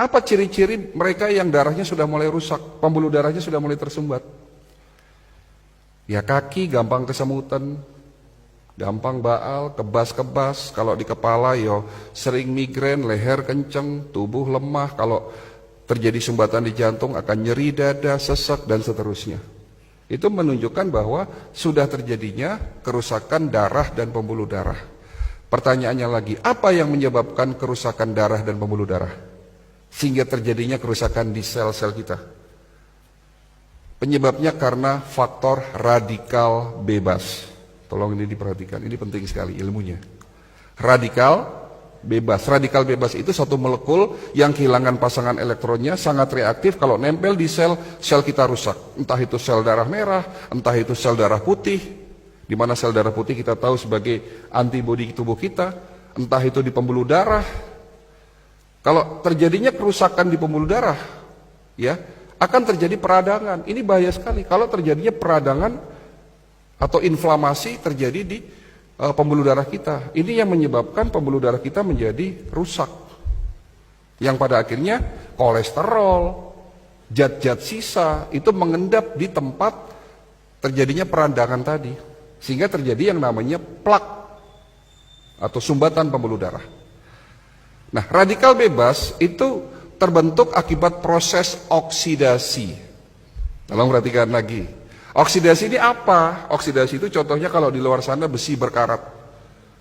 Apa ciri-ciri mereka yang darahnya sudah mulai rusak, pembuluh darahnya sudah mulai tersumbat? Ya kaki gampang kesemutan, gampang baal, kebas-kebas, kalau di kepala yo sering migrain, leher kenceng, tubuh lemah, kalau terjadi sumbatan di jantung akan nyeri dada, sesek dan seterusnya. Itu menunjukkan bahwa sudah terjadinya kerusakan darah dan pembuluh darah. Pertanyaannya lagi, apa yang menyebabkan kerusakan darah dan pembuluh darah sehingga terjadinya kerusakan di sel-sel kita? Penyebabnya karena faktor radikal bebas. Tolong ini diperhatikan, ini penting sekali ilmunya. Radikal bebas. Radikal bebas itu satu molekul yang kehilangan pasangan elektronnya, sangat reaktif, kalau nempel di sel, sel kita rusak. Entah itu sel darah merah, entah itu sel darah putih, di mana sel darah putih kita tahu sebagai antibodi tubuh kita, entah itu di pembuluh darah. Kalau terjadinya kerusakan di pembuluh darah, ya, akan terjadi peradangan. Ini bahaya sekali. Kalau terjadinya peradangan atau inflamasi terjadi di pembuluh darah kita. Ini yang menyebabkan pembuluh darah kita menjadi rusak. Yang pada akhirnya kolesterol, zat-zat sisa itu mengendap di tempat terjadinya peradangan tadi. Sehingga terjadi yang namanya plak atau sumbatan pembuluh darah. Nah, radikal bebas itu terbentuk akibat proses oksidasi. Tolong perhatikan lagi. Oksidasi ini apa? Oksidasi itu contohnya kalau di luar sana besi berkarat.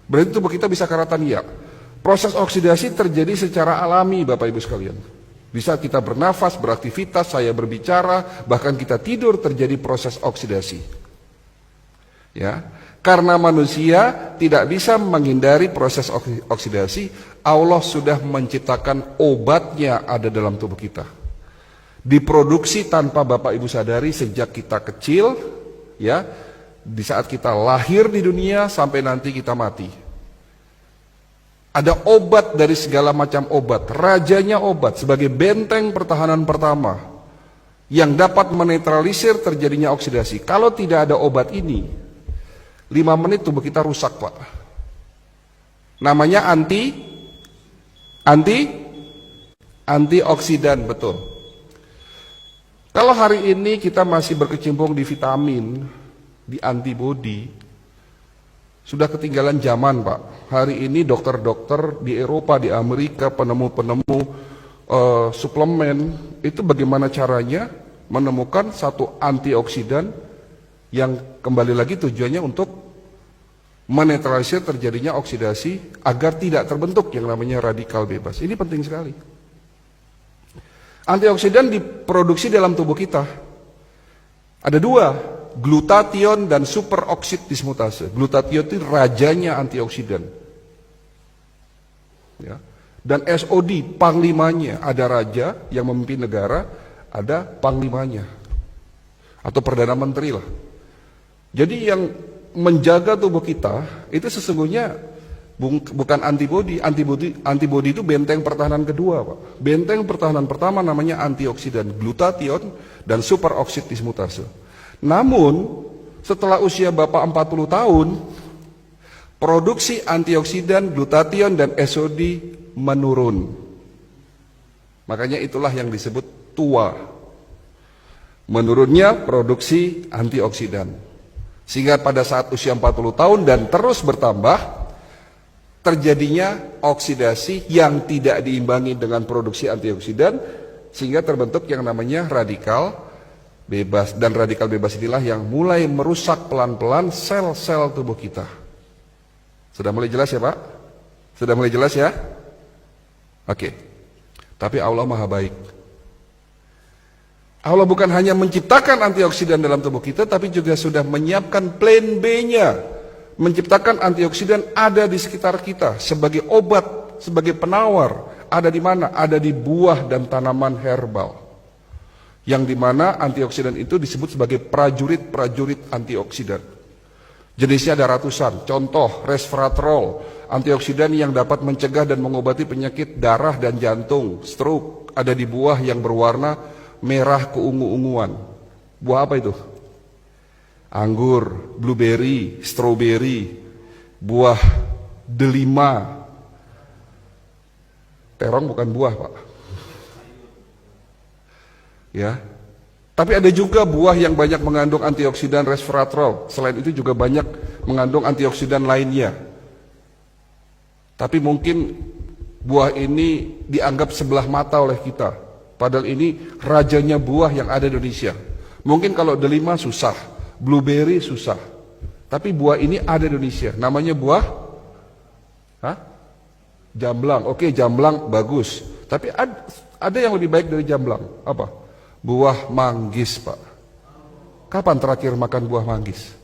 Berarti tubuh kita bisa karatan, ya. Proses oksidasi terjadi secara alami, Bapak Ibu sekalian. Bisa kita bernafas, beraktivitas, saya berbicara, bahkan kita tidur terjadi proses oksidasi. Ya, karena manusia tidak bisa menghindari proses oksidasi, Allah sudah menciptakan obatnya ada dalam tubuh kita. Diproduksi tanpa Bapak Ibu sadari sejak kita kecil, ya, di saat kita lahir di dunia sampai nanti kita mati. Ada obat dari segala macam obat, rajanya obat sebagai benteng pertahanan pertama yang dapat menetralisir terjadinya oksidasi. Kalau tidak ada obat ini, 5 menit tubuh kita rusak, Pak. Namanya antioksidan, betul. Kalau hari ini kita masih berkecimpung di vitamin, di antibodi, sudah ketinggalan zaman, Pak. Hari ini dokter-dokter di Eropa, di Amerika, penemu-penemu suplemen, itu bagaimana caranya menemukan satu antioksidan yang kembali lagi tujuannya untuk menetralisir terjadinya oksidasi agar tidak terbentuk yang namanya radikal bebas. Ini penting sekali. Antioksidan diproduksi dalam tubuh kita. Ada 2, glutathione dan superoksid dismutase. Glutathione itu rajanya antioksidan. Ya. Dan SOD, panglimanya. Ada raja yang memimpin negara, ada panglimanya. Atau perdana menteri lah. Jadi yang menjaga tubuh kita itu sesungguhnya bukan antibodi. Antibodi itu benteng pertahanan kedua, Pak. Benteng pertahanan pertama namanya antioksidan, glutathione dan superoksid dismutase. Namun setelah usia Bapak 40 tahun, produksi antioksidan, glutathione dan SOD menurun. Makanya itulah yang disebut tua. Menurunnya produksi antioksidan. Sehingga pada saat usia 40 tahun dan terus bertambah, terjadinya oksidasi yang tidak diimbangi dengan produksi antioksidan, sehingga terbentuk yang namanya radikal bebas. Dan radikal bebas inilah yang mulai merusak pelan-pelan sel-sel tubuh kita. Sudah mulai jelas ya, Pak? Sudah mulai jelas ya? Oke. Tapi Allah Maha Baik. Allah bukan hanya menciptakan antioksidan dalam tubuh kita, tapi juga sudah menyiapkan plan B-nya. Menciptakan antioksidan ada di sekitar kita sebagai obat, sebagai penawar. Ada di mana? Ada di buah dan tanaman herbal. Yang di mana antioksidan itu disebut sebagai prajurit-prajurit antioksidan. Jenisnya ada ratusan. Contoh, resveratrol, antioksidan yang dapat mencegah dan mengobati penyakit darah dan jantung, stroke. Ada di buah yang berwarna merah keungu-unguan. Buah apa itu? Anggur, blueberry, strawberry, buah delima. Terong bukan buah, Pak. Ya. Tapi ada juga buah yang banyak mengandung antioksidan resveratrol. Selain itu juga banyak mengandung antioksidan lainnya. Tapi mungkin buah ini dianggap sebelah mata oleh kita. Padahal ini rajanya buah yang ada di Indonesia. Mungkin kalau delima susah, blueberry susah. Tapi buah ini ada di Indonesia. Namanya buah jamblang. Oke, jamblang bagus. Tapi ada yang lebih baik dari jamblang. Apa? Buah manggis, Pak. Kapan terakhir makan buah manggis?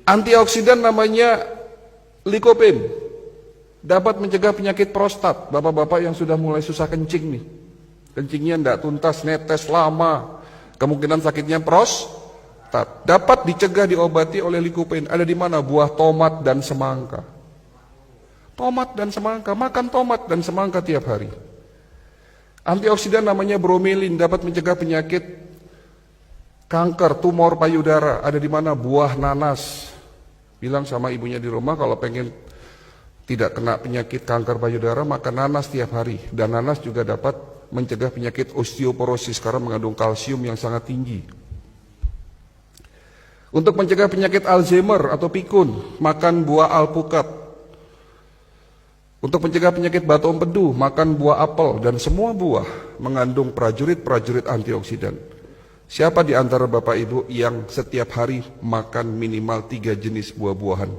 Antioksidan namanya lycopene. Dapat mencegah penyakit prostat. Bapak-bapak yang sudah mulai susah kencing nih. Kencingnya tidak tuntas, netes lama. Kemungkinan sakitnya prostat. Dapat dicegah, diobati oleh lycopene. Ada di mana? Buah tomat dan semangka. Tomat dan semangka, makan tomat dan semangka tiap hari. Antioksidan namanya bromelin, dapat mencegah penyakit kanker, tumor payudara. Ada di mana? Buah nanas. Bilang sama ibunya di rumah kalau pengen tidak kena penyakit kanker payudara, makan nanas tiap hari. Dan nanas juga dapat mencegah penyakit osteoporosis karena mengandung kalsium yang sangat tinggi. Untuk mencegah penyakit Alzheimer atau pikun, makan buah alpukat. Untuk mencegah penyakit batu empedu, makan buah apel, dan semua buah mengandung prajurit-prajurit antioksidan. Siapa di antara Bapak Ibu yang setiap hari makan minimal 3 jenis buah-buahan?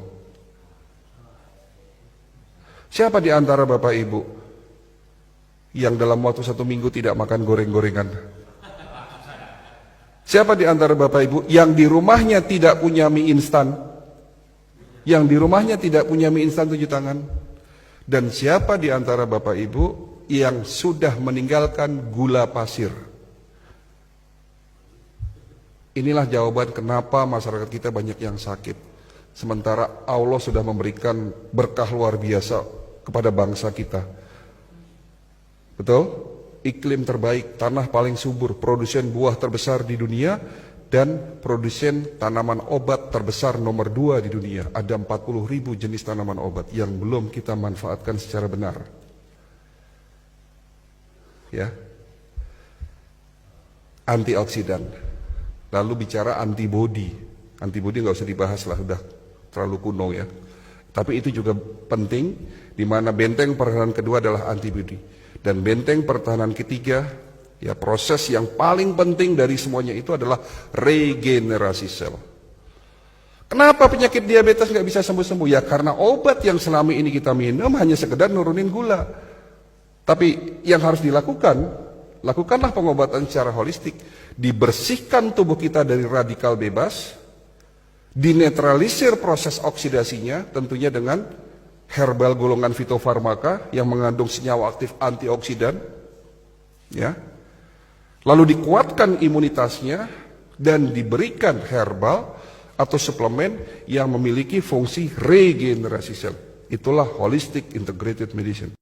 Siapa di antara Bapak Ibu yang dalam waktu 1 minggu tidak makan goreng-gorengan? Siapa di antara Bapak Ibu yang di rumahnya tidak punya mie instan? Yang di rumahnya tidak punya mie instan, tunjuk tangan. Dan siapa di antara Bapak Ibu yang sudah meninggalkan gula pasir? Inilah jawaban kenapa masyarakat kita banyak yang sakit. Sementara Allah sudah memberikan berkah luar biasa kepada bangsa kita. Betul? Iklim terbaik, tanah paling subur, produsen buah terbesar di dunia, dan produsen tanaman obat terbesar nomor 2 di dunia. Ada 40.000 jenis tanaman obat yang belum kita manfaatkan secara benar. Ya. Antioksidan. Lalu bicara antibodi. Antibodi nggak usah dibahas lah, sudah terlalu kuno ya. Tapi itu juga penting, di mana benteng pertahanan kedua adalah antibodi. Dan benteng pertahanan ketiga, ya, proses yang paling penting dari semuanya itu adalah regenerasi sel. Kenapa penyakit diabetes nggak bisa sembuh-sembuh? Ya karena obat yang selama ini kita minum hanya sekedar nurunin gula. Tapi yang harus dilakukan, lakukanlah pengobatan secara holistik. Dibersihkan tubuh kita dari radikal bebas, dinetralisir proses oksidasinya, tentunya dengan herbal golongan fitofarmaka yang mengandung senyawa aktif antioksidan, ya. Lalu dikuatkan imunitasnya dan diberikan herbal atau suplemen yang memiliki fungsi regenerasi sel. Itulah holistic integrated medicine.